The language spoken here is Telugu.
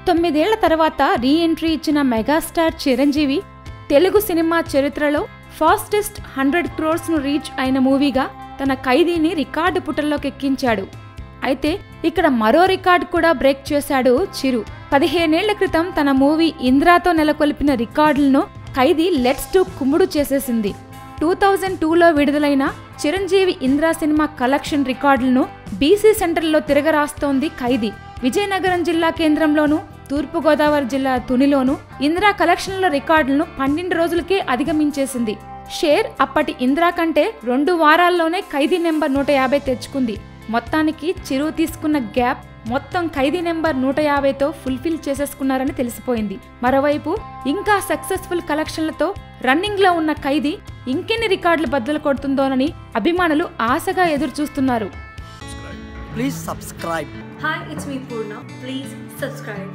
9 ఏళ్ల తర్వాత రీ ఎంట్రీ ఇచ్చిన మెగాస్టార్ చిరంజీవి తెలుగు సినిమా చరిత్రలో ఫాస్టెస్ట్ 100 crores ను రీచ్ అయిన మూవీగా తన ఖైదీని రికార్డు పుటల్లోకి ఎక్కించాడు. అయితే ఇక్కడ మరో రికార్డు కూడా బ్రేక్ చేశాడు చిరు. 15 ఏళ్ల క్రితం తన మూవీ ఇంద్రాతో నెలకొల్పిన రికార్డులను ఖైదీ లెట్స్ డు కుమ్ముడు చేసేసింది. 2002లో విడుదలైన చిరంజీవి ఇంద్రా సినిమా కలెక్షన్ రికార్డులను బీసీ సెంటర్లో తిరగరాస్తోంది ఖైదీ. విజయనగరం జిల్లా కేంద్రంలోనూ, తూర్పుగోదావరి జిల్లా తునిలోనూ ఇంద్రా కలెక్షన్ల రికార్డులను 12 రోజులకే అధిగమించేసింది. షేర్ అప్పటి ఇంద్రా కంటే 2 వారాల్లోనే ఖైదీ నెంబర్ 150 తెచ్చుకుంది. మొత్తానికి చిరు తీసుకున్న గ్యాప్ మొత్తం ఖైదీ నెంబర్ 150తో ఫుల్ఫిల్ చేసేసుకున్నారని తెలిసిపోయింది. మరోవైపు ఇంకా సక్సెస్ఫుల్ కలెక్షన్లతో రన్నింగ్ లో ఉన్న ఖైదీ ఇంకెన్ని రికార్డులు బద్దలు కొడుతుందోనని అభిమానులు ఆశగా ఎదురు చూస్తున్నారు. Please subscribe. Hi, it's me Purna. Please subscribe.